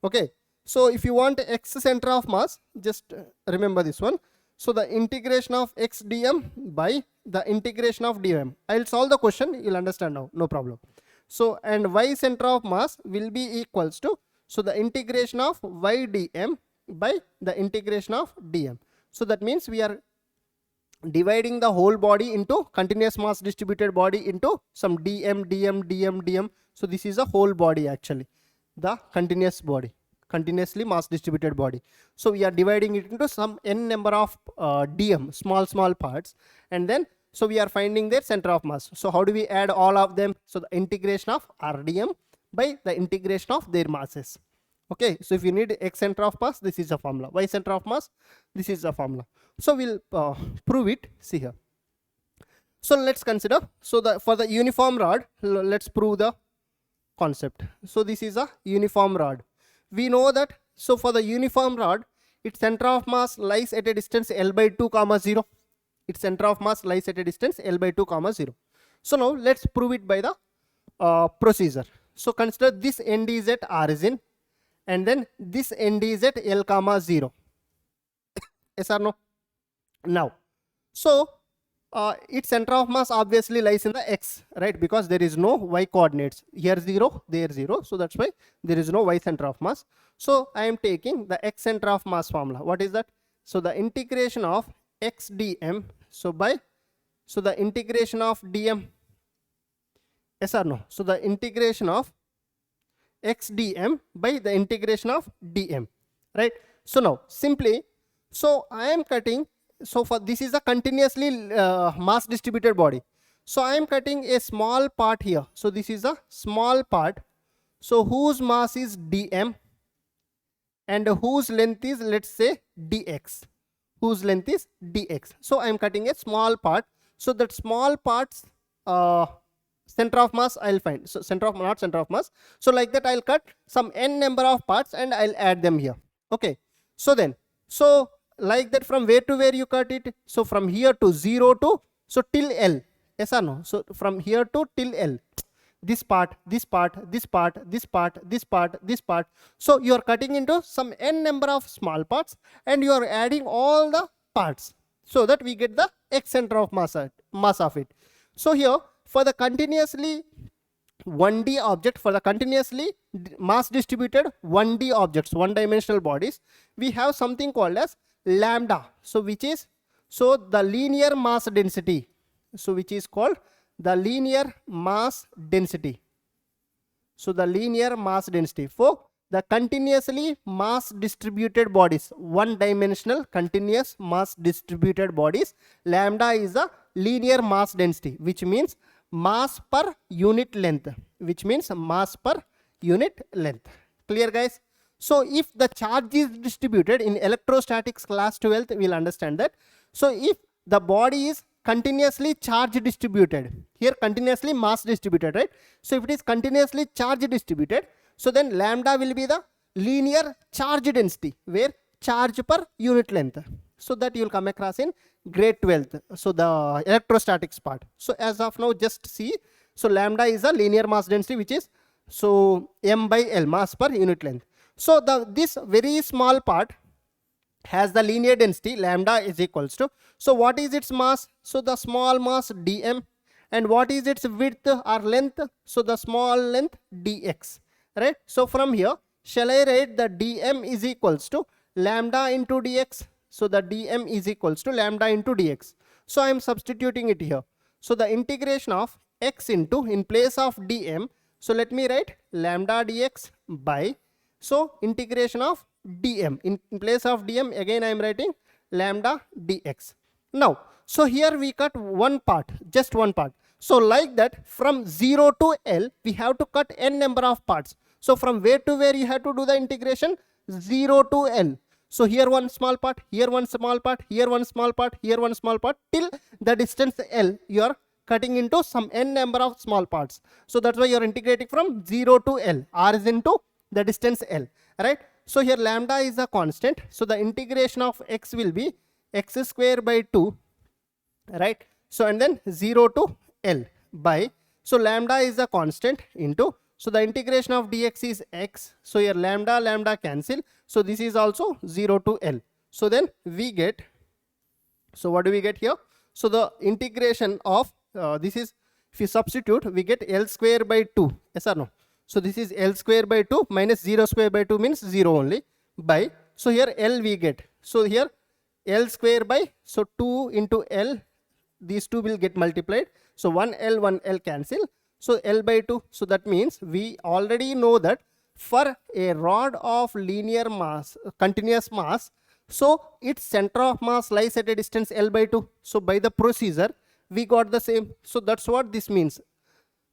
Okay, so if you want x center of mass, just remember this one. So the integration of x dm by the integration of dm. I'll solve the question, you'll understand now, no problem. So and y center of mass will be equals to, so the integration of y dm by the integration of dm. So that means we are dividing the whole body into continuous mass distributed body into some dm. So this is a whole body actually, the continuous body, continuously mass distributed body. So we are dividing it into some n number of dm, small parts, and then so we are finding their center of mass. So how do we add all of them? So the integration of rdm by the integration of their masses. Okay, so if you need x center of mass, this is a formula. Y center of mass, this is a formula. So we'll prove it. See here. So let's consider, so for the uniform rod, let's prove the concept. So this is a uniform rod. We know that, so for the uniform rod, its center of mass lies at a distance L by 2 comma 0. Its center of mass lies at a distance L by 2 comma 0. So now let's prove it by the procedure. So consider this end is at origin, and then this end is at L comma 0. Yes or no? Now, so its center of mass obviously lies in the x, right? Because there is no y coordinates. Here 0, there 0. So that's why there is no y center of mass. So I am taking the x center of mass formula. What is that? So the integration of x dm. So by, so the integration of dm. Yes or no? So the integration of x dm by the integration of dm, right? So now simply, so I am cutting, so for this is a continuously mass distributed body. So I am cutting a small part here. So this is a small part, so whose mass is dm and whose length is, let's say, dx. Whose length is dx. So I am cutting a small part. So that small part's center of mass I'll find. So center of, not center of mass. So like that I'll cut some n number of parts and I'll add them here. Okay. So then, so like that from where to where you cut it? So from here to 0 to, so till L. Yes or no? So from here to till L. This part, this part, this part, this part, this part, this part. So you are cutting into some n number of small parts and you are adding all the parts so that we get the x center of mass of it. So here for the continuously 1D object, for the continuously mass distributed 1D objects, one dimensional bodies, we have something called as lambda. So which is, so the linear mass density. So which is called the linear mass density. So the linear mass density for the continuously mass distributed bodies, one dimensional continuous mass distributed bodies, lambda is the linear mass density, which means mass per unit length, Clear, guys? So if the charge is distributed in electrostatics class 12th, we'll understand that. So if the body is continuously charge distributed, here continuously mass distributed, right? So if it is continuously charge distributed, so then lambda will be the linear charge density, where charge per unit length. So that you will come across in grade 12th. So the electrostatics part. So as of now, just see. So lambda is a linear mass density, which is so m by L, mass per unit length. So this very small part has the linear density lambda is equals to, so what is its mass? So the small mass dm. And what is its width or length? So the small length dx, right? So from here, shall I write the dm is equals to lambda into dx? So the dm is equals to lambda into dx. So I am substituting it here. So the integration of x into, in place of dm, so let me write lambda dx by, so integration of dm. In place of dm, again I am writing lambda dx. Now, so here we cut one part, just one part. So like that, from 0 to L, we have to cut n number of parts. So from where to where you have to do the integration? 0 to L. So here one small part, here one small part, here one small part, here one small part, till the distance L, you are cutting into some n number of small parts. So that's why you are integrating from 0 to L. R is into the distance L, right? So here lambda is a constant. So the integration of x will be x square by 2, right? So and then 0 to L by, so lambda is a constant into, so the integration of dx is x. So here lambda cancel. So this is also 0 to L. So then we get, so what do we get here? So the integration of this is, if you substitute, we get L square by 2. Yes or no? So this is L square by 2 minus 0 square by 2 means 0 only, by, so here L we get. So here L square by, so 2 into L, these two will get multiplied. So 1L cancel. So L by 2. So that means we already know that for a rod of linear mass, continuous mass, so its center of mass lies at a distance L by 2. So by the procedure, we got the same. So that's what this means.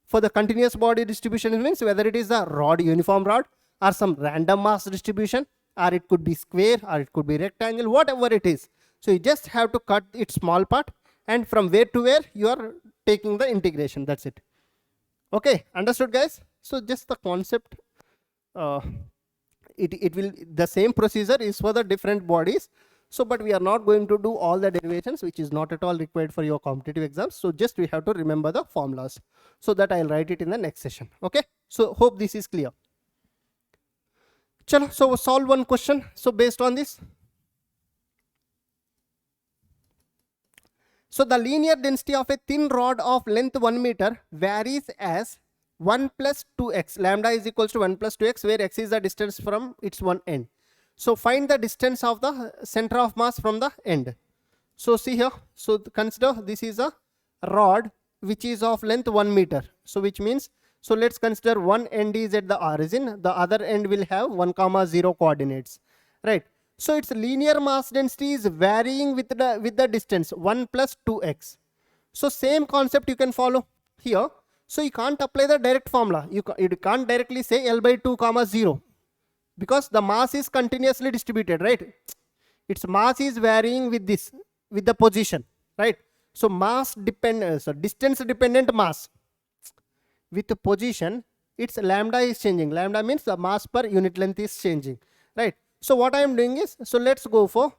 For the continuous body distribution, it means whether it is a rod, uniform rod, or some random mass distribution, or it could be square, or it could be rectangle, whatever it is. So you just have to cut its small part, and from where to where you are taking the integration. That's it. Okay, understood, guys? So just the concept, it will, the same procedure is for the different bodies. So but we are not going to do all the derivations, which is not at all required for your competitive exams. So just we have to remember the formulas. So that I'll write it in the next session. Okay, so hope this is clear. Chalo, so solve one question. So based on this, so the linear density of a thin rod of length 1 meter varies as 1 plus 2x. Lambda is equals to 1 plus 2x, where x is the distance from its one end. So find the distance of the center of mass from the end. So see here, so consider this is a rod which is of length 1 meter. So which means, so let's consider one end is at the origin, the other end will have 1, 0 coordinates, right? So its linear mass density is varying with the distance 1 plus 2x. So same concept you can follow here. So you can't apply the direct formula. You can't directly say L by 2, 0. Because the mass is continuously distributed, right? Its mass is varying with this, with the position, right? So mass dependent, so distance dependent mass with the position, its lambda is changing. Lambda means the mass per unit length is changing, right? So what I am doing is, so let's go for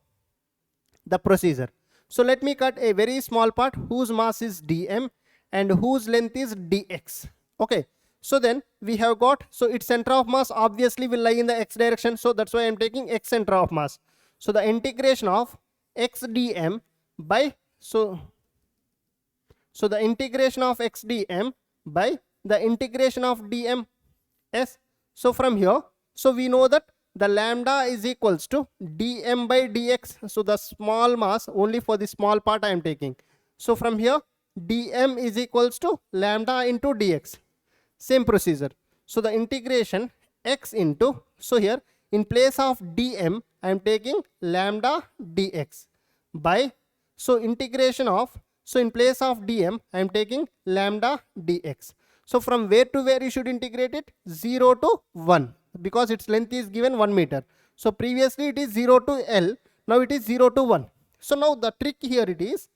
the procedure. So let me cut a very small part whose mass is dm and whose length is dx. Okay. So then we have got, so its center of mass obviously will lie in the x direction. So that's why I am taking x center of mass. So the integration of x dm by, so the integration of x dm by the integration of dm s. So from here, so we know that the lambda is equals to dm by dx. So the small mass, only for the small part I am taking. So from here, dm is equals to lambda into dx. Same procedure. So the integration x into, so here in place of dm I am taking lambda dx by, so integration of, so in place of dm I am taking lambda dx. So from where to where you should integrate it? 0 to 1, because its length is given 1 meter. So previously it is 0 to L, now it is 0 to 1. So now the trick here it is,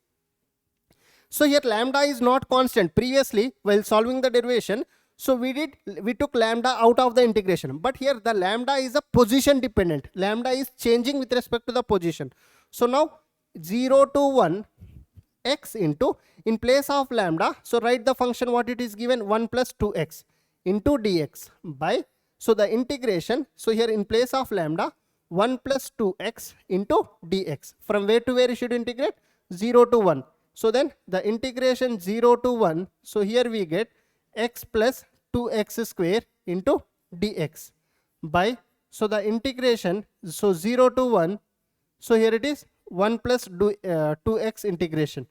so here lambda is not constant. Previously while solving the derivation, so we took lambda out of the integration, but here the lambda is a position dependent. Lambda is changing with respect to the position. So now 0 to 1 x into, in place of lambda, so write the function what it is given, 1 plus 2x into dx by, so the integration, so here in place of lambda 1 plus 2x into dx. From where to where you should integrate? 0 to 1. So then the integration 0 to 1, so here we get x plus 2x square into dx by, so the integration, so 0 to 1, so here it is 1 plus 2x integration,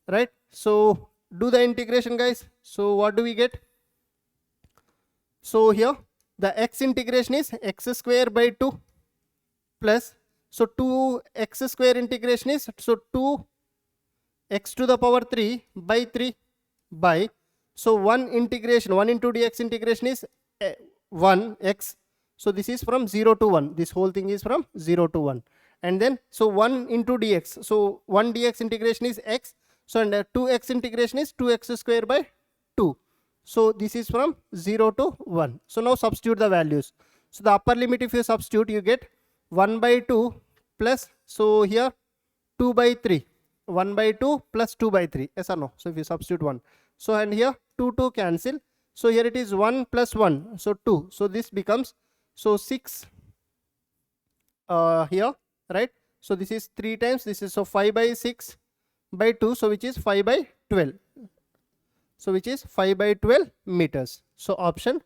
right? So do the integration guys. So what do we get? So here the x integration is x square by 2 plus, so 2x square integration is, so 2 x to the power 3 by 3 by, so 1 integration, 1 into dx integration is 1 x. So this is from 0 to 1, this whole thing is from 0 to 1, and then so 1 into dx, so 1 dx integration is x, so and 2x integration is 2x square by 2. So this is from 0 to 1. So now substitute the values. So the upper limit if you substitute, you get 1 by 2 plus, so here 2 by 3, 1 by 2 plus 2 by 3, yes or no? So if you substitute 1, so and here 2 cancel, so here it is 1 plus 1, so 2, so this becomes, so 6 here, right? So this is 3 times, this is, so 5 by 6 by 2, so which is 5 by 12, so which is 5 by 12 meters. So option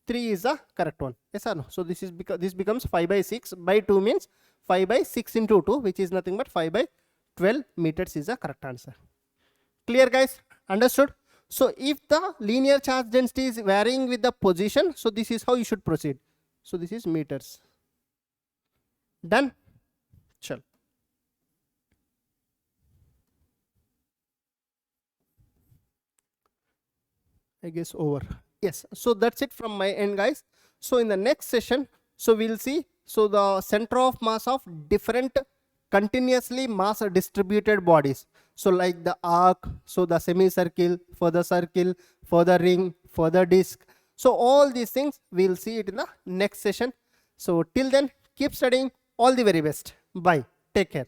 3 is the correct one, yes or no? So this is because this becomes 5 by 6 by 2 means 5 by 6 into 2, which is nothing but 5 by 12 meters is the correct answer. Clear guys? Understood? So if the linear charge density is varying with the position, so this is how you should proceed. So this is meters. Done? Chal. I guess over. Yes, so that's it from my end guys. So in the next session, so we'll see, so the center of mass of different continuously mass distributed bodies, so like the arc, so the semicircle, for the circle, for the ring, for the disc, so all these things we'll see it in the next session. So till then, keep studying. All the very best. Bye. Take care.